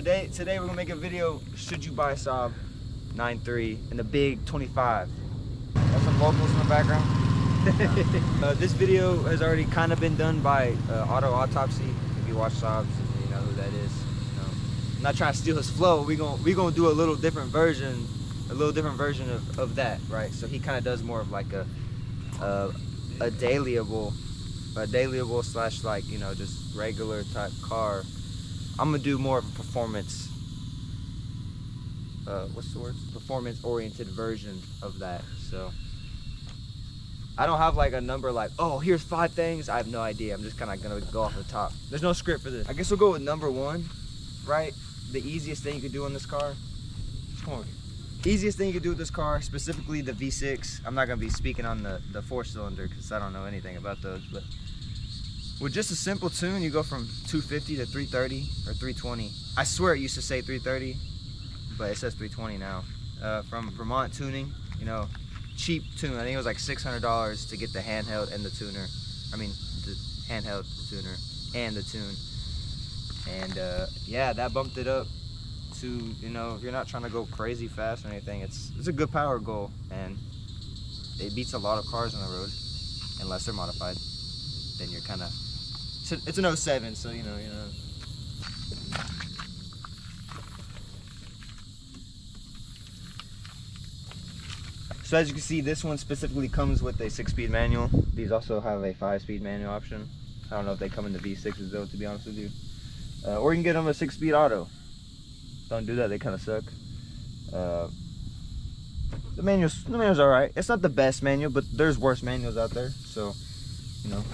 Today we're gonna make a video. Should you buy a Saab 9.3 and the big 25? Got some locals in the background. This video has already kind of been done by Auto Autopsy. If you watch Saabs, you know who that is. I'm not trying to steal his flow. We gonna do a little different version, of that, right? So he kind of does more of like a dailyable slash, like, you know, just regular type car. I'm gonna do more of a performance, what's the word? Performance oriented version of that. So I don't have like a number like, oh, here's 5 things. I have no idea. I'm just kind of gonna go off the top. There's no script for this. I guess we'll go with number 1, right? The easiest thing you could do on this car. Come on. Easiest thing you could do with this car, specifically the V6. I'm not gonna be speaking on the 4-cylinder because I don't know anything about those, but with just a simple tune, you go from 250 to 330 or 320. I swear it used to say 330, but it says 320 now. From Vermont Tuning, you know, cheap tune. I think it was like $600 to get the handheld and the tuner. I mean, the handheld tuner and the tune. And yeah, that bumped it up to, you know, if you're not trying to go crazy fast or anything, it's a good power goal, and it beats a lot of cars on the road, unless they're modified. Then you're kind of, it's an 07, so you know. So as you can see, this one specifically comes with a 6-speed manual. These also have a 5-speed manual option. I don't know if they come in the V6s though, to be honest with you. Or you can get them a 6-speed auto. Don't do that, they kind of suck. The manual's all right. It's not the best manual, but there's worse manuals out there. So, you know.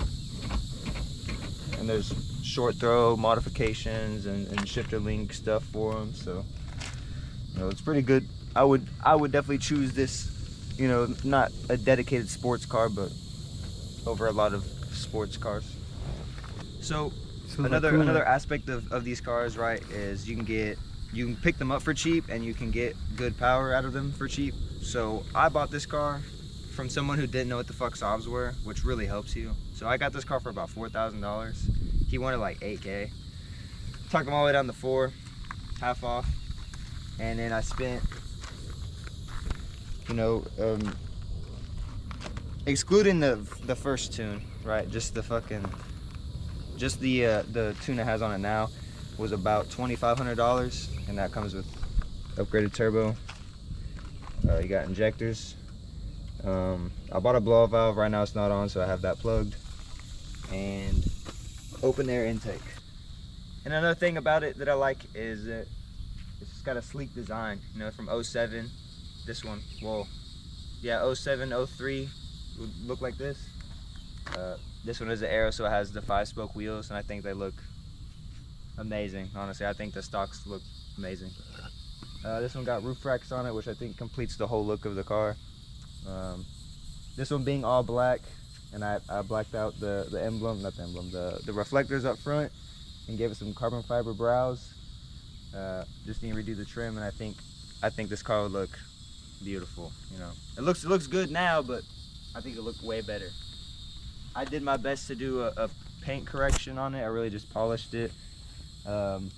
And there's short throw modifications and shifter link stuff for them. So, you know, it's pretty good. I would definitely choose this. You know, not a dedicated sports car, but over a lot of sports cars. So another aspect of these cars, right, is you can pick them up for cheap and you can get good power out of them for cheap. So I bought this car from someone who didn't know what the fuck Saabs were, which really helps you. So I got this car for about $4,000. He wanted like $8K. Talked him all the way down to 4, half off. And then I spent, you know, excluding the first tune, right? Just the tune it has on it now was about $2,500, and that comes with upgraded turbo. You got injectors. I bought a blow-off valve. Right now it's not on, so I have that plugged. And open air intake. And another thing about it that I like is that it's just got a sleek design. You know, from 07, this one, well, yeah, 07, 03 would look like this. This one is an Aero, so it has the 5-spoke wheels, and I think they look amazing. Honestly, I think the stocks look amazing. This one got roof racks on it, which I think completes the whole look of the car. This one being all black, and I blacked out the emblem, not the emblem, the reflectors up front, and gave it some carbon fiber brows. Just need to redo the trim, and I think this car would look beautiful. You know, it looks good now, but I think it looked way better. I did my best to do a paint correction on it. I really just polished it, and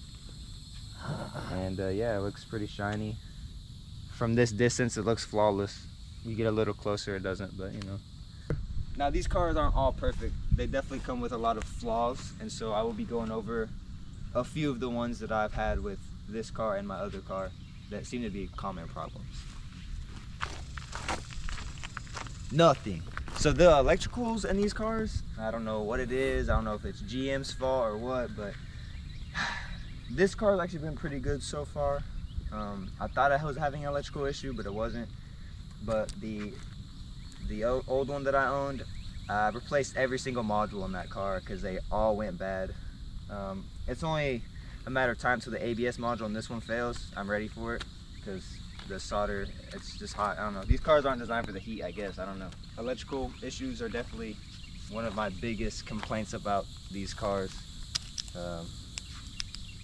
yeah, it looks pretty shiny. From this distance, it looks flawless. You get a little closer, it doesn't, but you know. Now these cars aren't all perfect. They definitely come with a lot of flaws, and so I will be going over a few of the ones that I've had with this car and my other car that seem to be common problems. Nothing. So the electricals in these cars, I don't know what it is. I don't know if it's GM's fault or what, but this car has actually been pretty good so far. I thought I was having an electrical issue, but it wasn't. But the old one that I owned, I replaced every single module in that car because they all went bad. It's only a matter of time till the ABS module on this one fails. I'm ready for it because the solder, it's just hot. I don't know. These cars aren't designed for the heat, I guess. I don't know. Electrical issues are definitely one of my biggest complaints about these cars.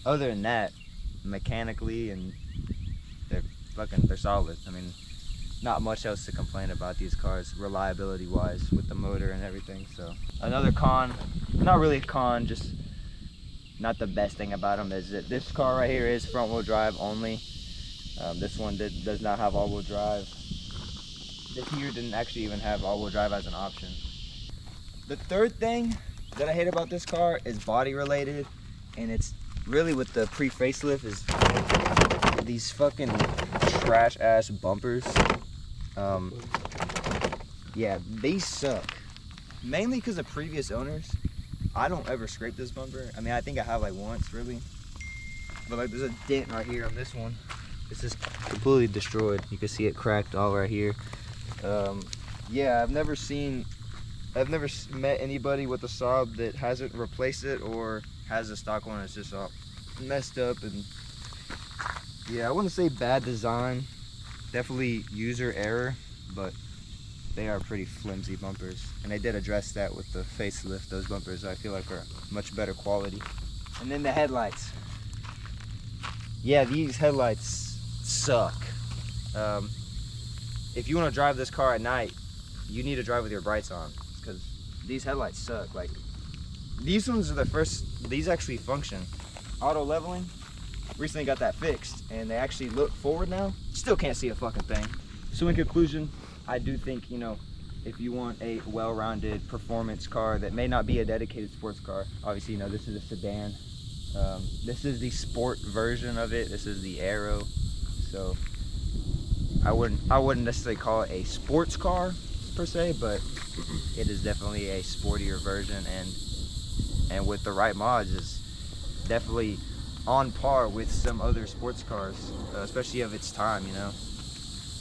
Other than that, mechanically, and they're solid. I mean, not much else to complain about these cars reliability wise with the motor and everything. So another con, not really a con, just not the best thing about them is that this car right here is front wheel drive only. This one does not have all wheel drive. This here didn't actually even have all wheel drive as an option. The third thing that I hate about this car is body related, and it's really with the pre-facelift is these fucking trash ass bumpers. Yeah, they suck. Mainly because of previous owners. I don't ever scrape this bumper. I mean, I think I have like once, really. But like, there's a dent right here on this one. This is completely destroyed. You can see it cracked all right here. Yeah, I've never met anybody with a Saab that hasn't replaced it or has a stock one that's just all messed up. And yeah, I wouldn't say bad design, definitely user error, but they are pretty flimsy bumpers, and they did address that with the facelift. Those bumpers I feel like are much better quality. And then the headlights. Yeah, these headlights suck. If you want to drive this car at night, you need to drive with your brights on, because these headlights suck. Like, these ones are the first, these actually function. Auto leveling, recently got that fixed, and they actually look forward now. Still can't see a fucking thing. So in conclusion, I do think, you know, if you want a well-rounded performance car that may not be a dedicated sports car, obviously, you know, this is a sedan. This is the sport version of it. This is the Aero. So I wouldn't necessarily call it a sports car per se, but it is definitely a sportier version, and with the right mods is definitely on par with some other sports cars, especially of its time, you know.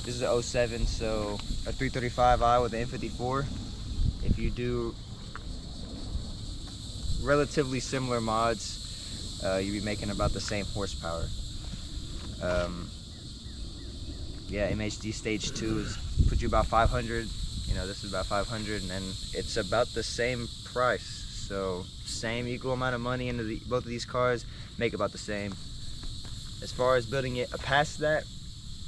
This is a 07, so a 335i with an F54. If you do relatively similar mods, you'd be making about the same horsepower. Yeah, MHD stage 2 is put you about 500. You know, this is about 500, and then it's about the same price. So same equal amount of money into both of these cars, make about the same. As far as building it past that,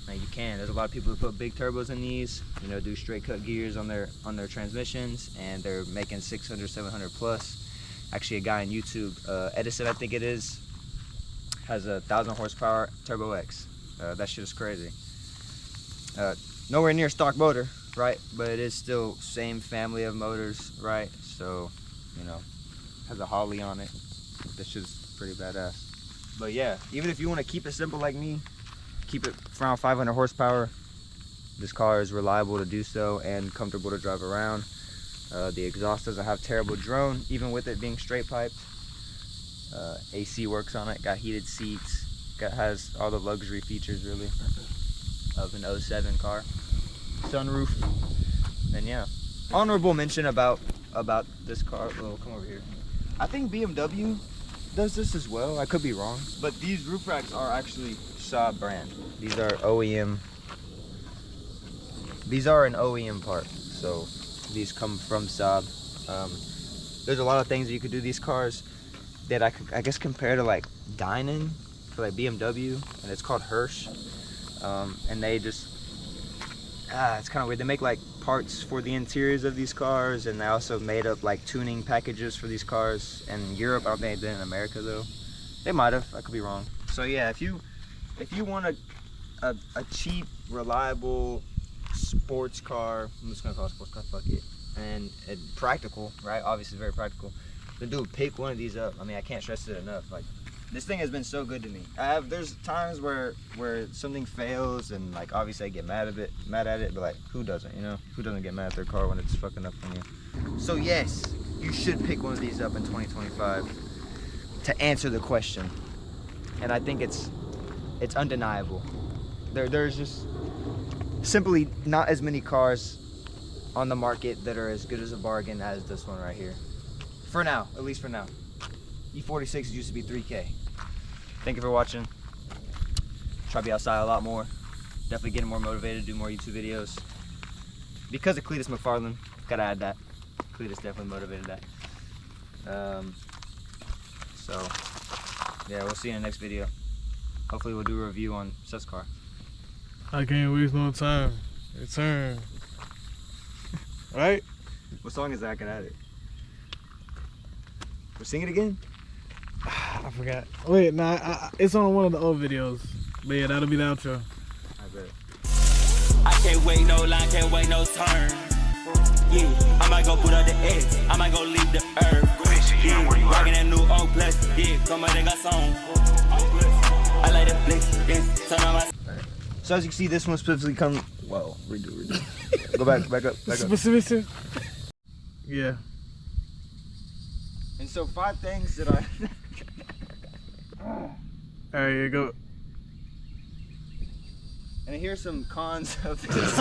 now you can. There's a lot of people who put big turbos in these, you know, do straight cut gears on their transmissions, and they're making 600, 700 plus. Actually, a guy on YouTube, Edison I think it is, has a 1,000 horsepower Turbo X. That shit is crazy. Nowhere near stock motor, right? But it is still same family of motors, right? So, you know, has a Holly on it. This shit's pretty badass. But yeah, even if you want to keep it simple like me, keep it around 500 horsepower, this car is reliable to do so and comfortable to drive around. The exhaust doesn't have terrible drone, even with it being straight piped. AC works on it, got heated seats, has all the luxury features really of an 07 car. Sunroof, and yeah. Honorable mention about this car. Oh, come over here. I think BMW does this as well. I could be wrong, but these roof racks are actually Saab brand. These are OEM. These are an OEM part, so these come from Saab. There's a lot of things you could do these cars that I guess compare to like Dynan for like BMW, and it's called Hirsch. And they just it's kind of weird. They make like parts for the interiors of these cars, and they also made up like tuning packages for these cars. In Europe, I don't think they did in America though. They might have. I could be wrong. So yeah, if you want a cheap, reliable sports car, I'm just gonna call it sports car. Fuck it. And practical, right? Obviously very practical. Then dude, pick one of these up. I mean, I can't stress it enough. Like, this thing has been so good to me. There's times where something fails, and like obviously I get mad at it, but like, who doesn't, you know? Who doesn't get mad at their car when it's fucking up on you? So yes, you should pick one of these up in 2025 to answer the question. And I think it's undeniable. There's just simply not as many cars on the market that are as good as a bargain as this one right here. For now, at least for now. E46 used to be 3K. Thank you for watching. Try to be outside a lot more. Definitely getting more motivated to do more YouTube videos. Because of Cletus McFarland, gotta add that. Cletus definitely motivated that. So, yeah, we'll see you in the next video. Hopefully we'll do a review on Seth's car. I can't waste no time. It's turn. Right? What song is that? I can add it. We'll sing it again? I forgot. Wait, nah, it's on one of the old videos. But yeah, that'll be the outro. I bet. I can't wait no line, can't wait no turn. Yeah, I might go put up the X, I might go leave the earth. Yeah, rockin' that new old plus, yeah, come on, they got song. I like the flex, yeah, turn on my. So as you can see, this one specifically comes. Whoa, redo. Go back up. Specific. Yeah. And so 5 things that I. There you go. And here's some cons of this.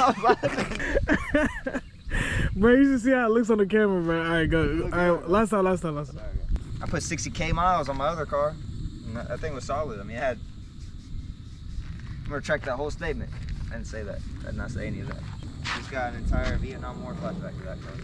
Bro, you should see how it looks on the camera, man. All right, go. All right, last time. I put 60K miles on my other car. And that thing was solid. I mean, it had. I'm gonna retract that whole statement. I didn't say that. I did not say any of that. It's got an entire Vietnam War flashback to that car.